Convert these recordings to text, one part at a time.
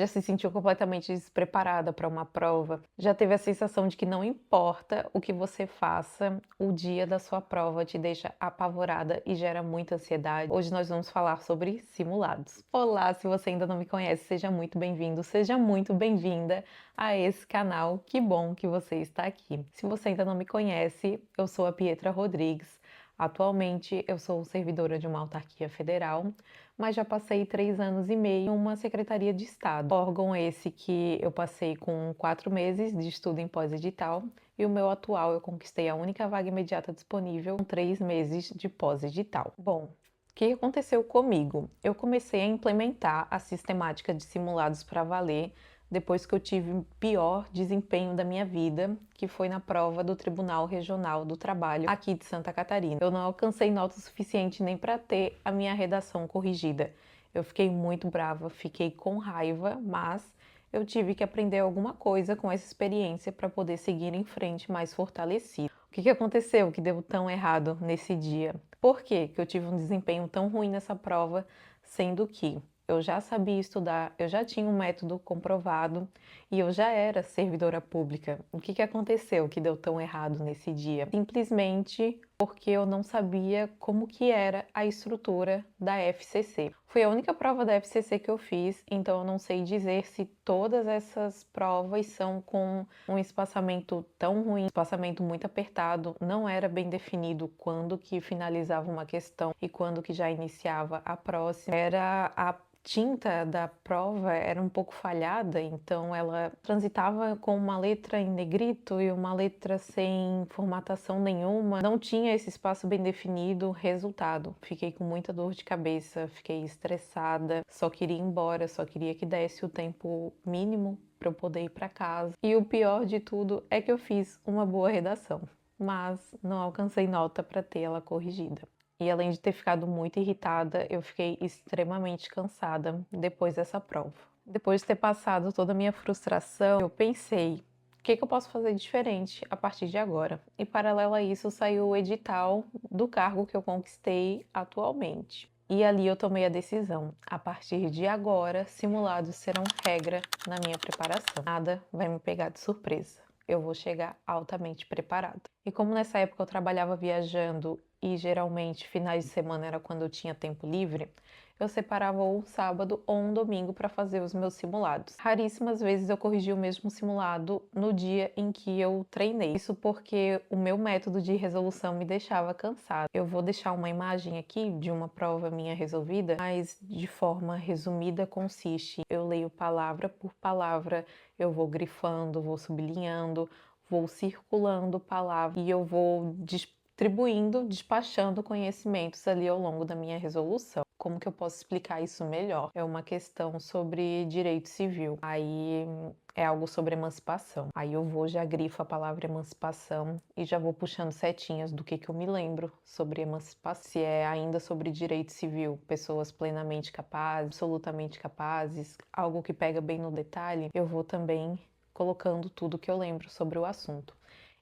Já se sentiu completamente despreparada para uma prova? Já teve a sensação de que não importa o que você faça, o dia da sua prova te deixa apavorada e gera muita ansiedade? Hoje nós vamos falar sobre simulados. Olá, se você ainda não me conhece, seja muito bem-vindo, seja muito bem-vinda a esse canal. Que bom que você está aqui. Se você ainda não me conhece, eu sou a Pietra Rodrigues. Atualmente eu sou servidora de uma autarquia federal, mas já passei 3 anos e meio em uma secretaria de Estado. Órgão esse que eu passei com 4 meses de estudo em pós-edital e o meu atual eu conquistei a única vaga imediata disponível com 3 meses de pós-edital. Bom, o que aconteceu comigo? Eu comecei a implementar a sistemática de simulados para valer depois que eu tive o pior desempenho da minha vida, que foi na prova do Tribunal Regional do Trabalho aqui de Santa Catarina. Eu não alcancei nota suficiente nem para ter a minha redação corrigida. Eu fiquei muito brava, fiquei com raiva, mas eu tive que aprender alguma coisa com essa experiência para poder seguir em frente mais fortalecida. O que aconteceu que deu tão errado nesse dia? Por que eu tive um desempenho tão ruim nessa prova, sendo que eu já sabia estudar, eu já tinha um método comprovado e eu já era servidora pública? O que aconteceu que deu tão errado nesse dia? Simplesmente porque eu não sabia como que era a estrutura da FCC. Foi a única prova da FCC que eu fiz, então eu não sei dizer se todas essas provas são com um espaçamento tão ruim, espaçamento muito apertado, não era bem definido quando que finalizava uma questão e quando que já iniciava a próxima. Era a tinta da prova era um pouco falhada, então ela transitava com uma letra em negrito e uma letra sem formatação nenhuma. Não tinha esse espaço bem definido. Resultado, fiquei com muita dor de cabeça, fiquei estressada, só queria ir embora, só queria que desse o tempo mínimo para eu poder ir para casa. E o pior de tudo é que eu fiz uma boa redação, mas não alcancei nota para ter ela corrigida. E além de ter ficado muito irritada, eu fiquei extremamente cansada depois dessa prova. Depois de ter passado toda a minha frustração, eu pensei, o que eu posso fazer diferente a partir de agora? E paralelo a isso, saiu o edital do cargo que eu conquistei atualmente. E ali eu tomei a decisão, a partir de agora, simulados serão regra na minha preparação. Nada vai me pegar de surpresa. Eu vou chegar altamente preparada. E como nessa época eu trabalhava viajando e geralmente finais de semana era quando eu tinha tempo livre, eu separava ou um sábado ou um domingo para fazer os meus simulados. Raríssimas vezes eu corrigi o mesmo simulado no dia em que eu treinei. Isso porque o meu método de resolução me deixava cansada. Eu vou deixar uma imagem aqui de uma prova minha resolvida, mas de forma resumida consiste: eu leio palavra por palavra, eu vou grifando, vou sublinhando, vou circulando palavras e eu vou distribuindo, despachando conhecimentos ali ao longo da minha resolução. Como que eu posso explicar isso melhor? É uma questão sobre direito civil. Aí é algo sobre emancipação. Aí eu vou, já grifo a palavra emancipação e já vou puxando setinhas do que eu me lembro sobre emancipação. Se é ainda sobre direito civil, pessoas plenamente capazes, absolutamente capazes, algo que pega bem no detalhe, eu vou também colocando tudo que eu lembro sobre o assunto.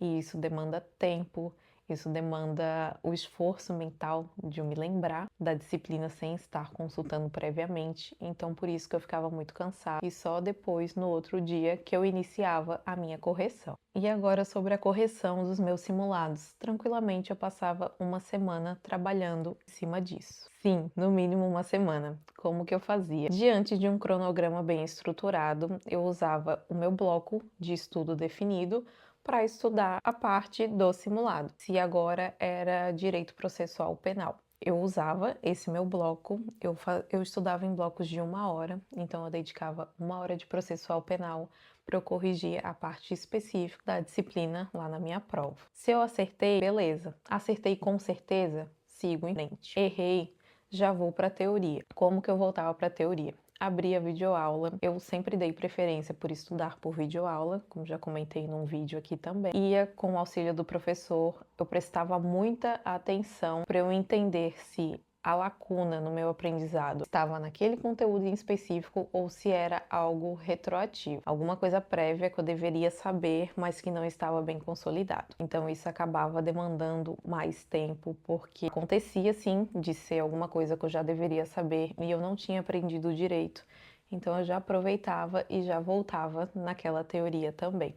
E isso demanda tempo, isso demanda o esforço mental de eu me lembrar da disciplina sem estar consultando previamente, então por isso que eu ficava muito cansada e só depois, no outro dia, que eu iniciava a minha correção. E agora sobre a correção dos meus simulados. Tranquilamente eu passava uma semana trabalhando em cima disso. Sim, no mínimo uma semana. Como que eu fazia? Diante de um cronograma bem estruturado, eu usava o meu bloco de estudo definido para estudar a parte do simulado. Se agora era direito processual penal, eu usava esse meu bloco, eu estudava em blocos de 1 hora, então eu dedicava 1 hora de processual penal para eu corrigir a parte específica da disciplina lá na minha prova. Se eu acertei, beleza. Acertei com certeza, sigo em frente. Errei, já vou para a teoria. Como que eu voltava para a teoria? Abria a videoaula, eu sempre dei preferência por estudar por videoaula, como já comentei num vídeo aqui também. Ia com o auxílio do professor, eu prestava muita atenção para eu entender se a lacuna no meu aprendizado estava naquele conteúdo em específico ou se era algo retroativo, alguma coisa prévia que eu deveria saber, mas que não estava bem consolidado. Então isso acabava demandando mais tempo, porque acontecia sim de ser alguma coisa que eu já deveria saber e eu não tinha aprendido direito. Então eu já aproveitava e já voltava naquela teoria também.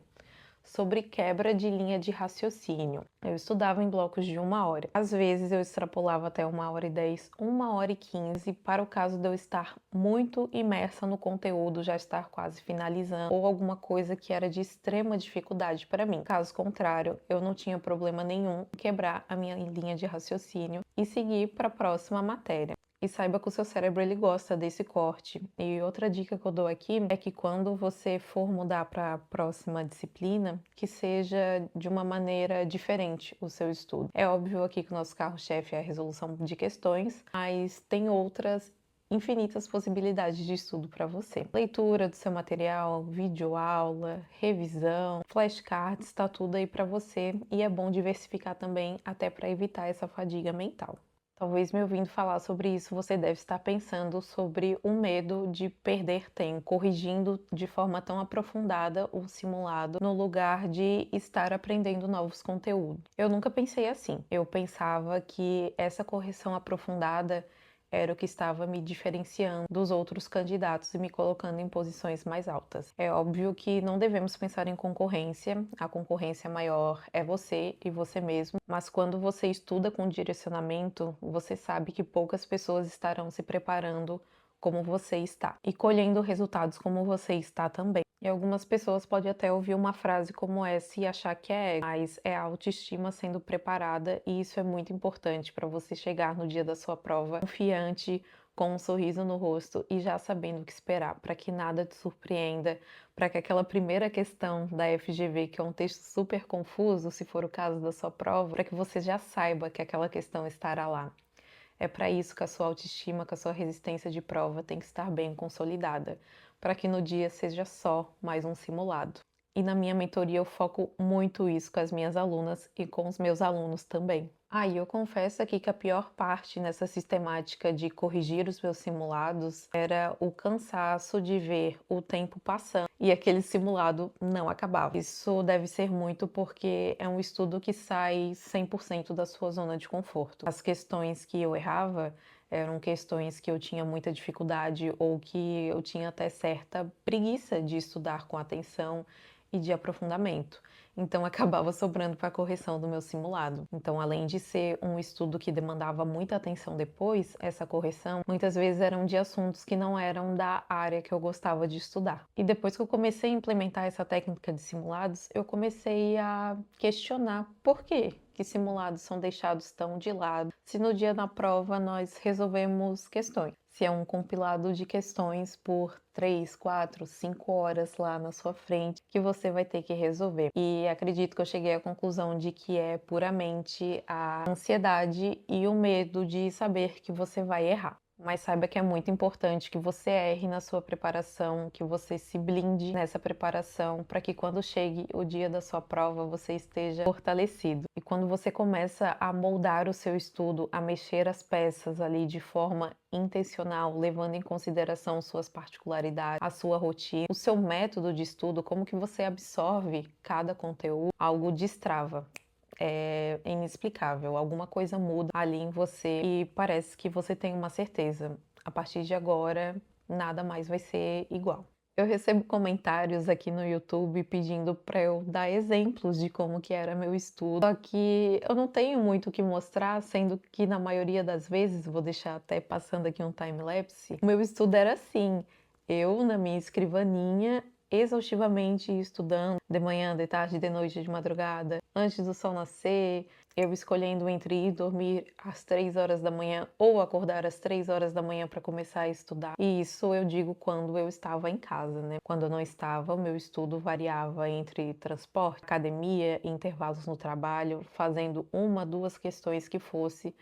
Sobre quebra de linha de raciocínio. Eu estudava em blocos de 1 hora. Às vezes eu extrapolava até 1 hora e 10, 1 hora e 15, para o caso de eu estar muito imersa no conteúdo, já estar quase finalizando, ou alguma coisa que era de extrema dificuldade para mim. Caso contrário, eu não tinha problema nenhum em quebrar a minha linha de raciocínio e seguir para a próxima matéria. E saiba que o seu cérebro ele gosta desse corte. E outra dica que eu dou aqui é que quando você for mudar para a próxima disciplina, que seja de uma maneira diferente o seu estudo. É óbvio aqui que o nosso carro-chefe é a resolução de questões, mas tem outras infinitas possibilidades de estudo para você. Leitura do seu material, videoaula, revisão, flashcards, está tudo aí para você e é bom diversificar também até para evitar essa fadiga mental. Talvez me ouvindo falar sobre isso, você deve estar pensando sobre o medo de perder tempo, corrigindo de forma tão aprofundada o simulado, no lugar de estar aprendendo novos conteúdos. Eu nunca pensei assim. Eu pensava que essa correção aprofundada era o que estava me diferenciando dos outros candidatos e me colocando em posições mais altas. É óbvio que não devemos pensar em concorrência, a concorrência maior é você e você mesmo, mas quando você estuda com direcionamento, você sabe que poucas pessoas estarão se preparando como você está e colhendo resultados como você está também. E algumas pessoas podem até ouvir uma frase como essa e achar que é ego, mas é a autoestima sendo preparada e isso é muito importante para você chegar no dia da sua prova confiante, com um sorriso no rosto e já sabendo o que esperar, para que nada te surpreenda, para que aquela primeira questão da FGV, que é um texto super confuso, se for o caso da sua prova, para que você já saiba que aquela questão estará lá. É para isso que a sua autoestima, que a sua resistência de prova tem que estar bem consolidada, para que no dia seja só mais um simulado. E na minha mentoria eu foco muito isso com as minhas alunas e com os meus alunos também. E eu confesso aqui que a pior parte nessa sistemática de corrigir os meus simulados era o cansaço de ver o tempo passando e aquele simulado não acabava. Isso deve ser muito porque é um estudo que sai 100% da sua zona de conforto. As questões que eu errava eram questões que eu tinha muita dificuldade ou que eu tinha até certa preguiça de estudar com atenção e de aprofundamento. Então acabava sobrando para a correção do meu simulado. Então, além de ser um estudo que demandava muita atenção depois, essa correção muitas vezes eram de assuntos que não eram da área que eu gostava de estudar. E depois que eu comecei a implementar essa técnica de simulados, eu comecei a questionar por quê que simulados são deixados tão de lado, se no dia da prova nós resolvemos questões. Se é um compilado de questões por 3, 4, 5 horas lá na sua frente que você vai ter que resolver. E acredito que eu cheguei à conclusão de que é puramente a ansiedade e o medo de saber que você vai errar. Mas saiba que é muito importante que você erre na sua preparação, que você se blinde nessa preparação, para que quando chegue o dia da sua prova você esteja fortalecido. E quando você começa a moldar o seu estudo, a mexer as peças ali de forma intencional, levando em consideração suas particularidades, a sua rotina, o seu método de estudo, como que você absorve cada conteúdo, algo destrava. É inexplicável, alguma coisa muda ali em você e parece que você tem uma certeza. A partir de agora, nada mais vai ser igual. Eu recebo comentários aqui no YouTube pedindo para eu dar exemplos de como que era meu estudo, só que eu não tenho muito o que mostrar, sendo que na maioria das vezes, vou deixar até passando aqui um time-lapse, o meu estudo era assim, eu na minha escrivaninha, exaustivamente estudando, de manhã, de tarde, de noite, de madrugada, antes do sol nascer, eu escolhendo entre ir dormir às 3 horas da manhã ou acordar às 3 horas da manhã para começar a estudar. E isso eu digo quando eu estava em casa, né? Quando eu não estava, o meu estudo variava entre transporte, academia, intervalos no trabalho, fazendo 1, 2 questões que fosse.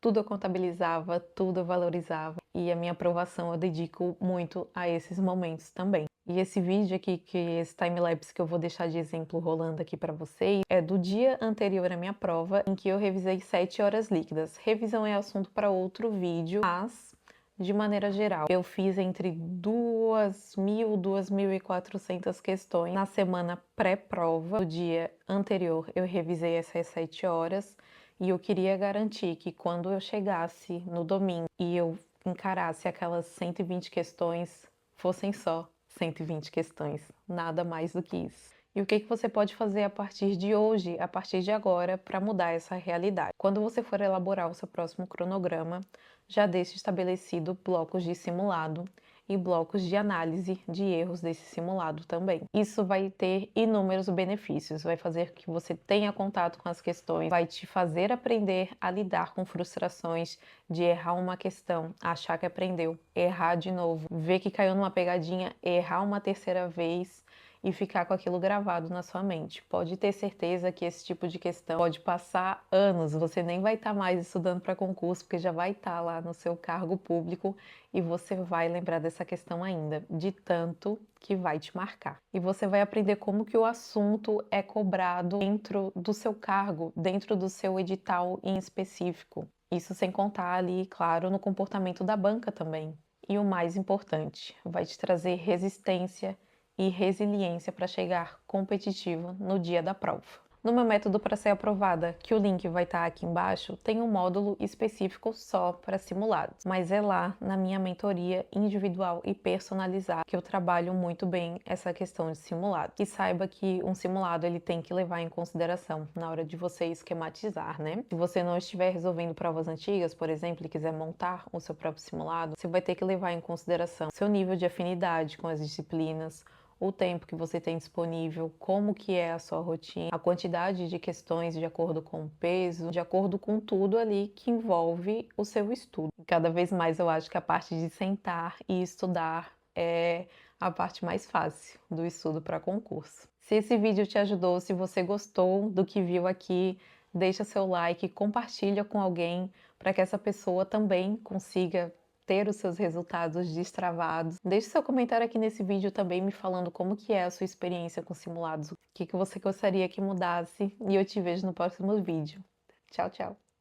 Tudo eu contabilizava, tudo eu valorizava e a minha aprovação eu dedico muito a esses momentos também. E esse vídeo aqui, esse time-lapse que eu vou deixar de exemplo rolando aqui para vocês, é do dia anterior à minha prova, em que eu revisei 7 horas líquidas. Revisão é assunto para outro vídeo, mas de maneira geral, eu fiz entre 2.000 e 2.400 questões na semana pré-prova. No dia anterior, eu revisei essas 7 horas e eu queria garantir que quando eu chegasse no domingo e eu encarasse aquelas 120 questões fossem só 120 questões, nada mais do que isso. E o que você pode fazer a partir de hoje, a partir de agora, para mudar essa realidade? Quando você for elaborar o seu próximo cronograma, já deixe estabelecido blocos de simulado e blocos de análise de erros desse simulado também. Isso vai ter inúmeros benefícios, vai fazer que você tenha contato com as questões, vai te fazer aprender a lidar com frustrações de errar uma questão, achar que aprendeu, errar de novo, ver que caiu numa pegadinha, errar uma terceira vez e ficar com aquilo gravado na sua mente. Pode ter certeza que esse tipo de questão pode passar anos, você nem vai estar mais estudando para concurso, porque já vai estar lá no seu cargo público e você vai lembrar dessa questão ainda, de tanto que vai te marcar. E você vai aprender como que o assunto é cobrado dentro do seu cargo, dentro do seu edital em específico. Isso sem contar ali, claro, no comportamento da banca também. E o mais importante, vai te trazer resistência e resiliência para chegar competitivo no dia da prova. No meu método para ser aprovada, que o link vai estar aqui embaixo, tem um módulo específico só para simulados, mas é lá na minha mentoria individual e personalizada que eu trabalho muito bem essa questão de simulado. E saiba que um simulado ele tem que levar em consideração na hora de você esquematizar, né? Se você não estiver resolvendo provas antigas, por exemplo, e quiser montar o seu próprio simulado, você vai ter que levar em consideração seu nível de afinidade com as disciplinas, o tempo que você tem disponível, como que é a sua rotina, a quantidade de questões de acordo com o peso, de acordo com tudo ali que envolve o seu estudo. Cada vez mais eu acho que a parte de sentar e estudar é a parte mais fácil do estudo para concurso. Se esse vídeo te ajudou, se você gostou do que viu aqui, deixa seu like, compartilha com alguém para que essa pessoa também consiga ter os seus resultados destravados. Deixe seu comentário aqui nesse vídeo também me falando como que é a sua experiência com simulados, o que você gostaria que mudasse e eu te vejo no próximo vídeo. Tchau, tchau!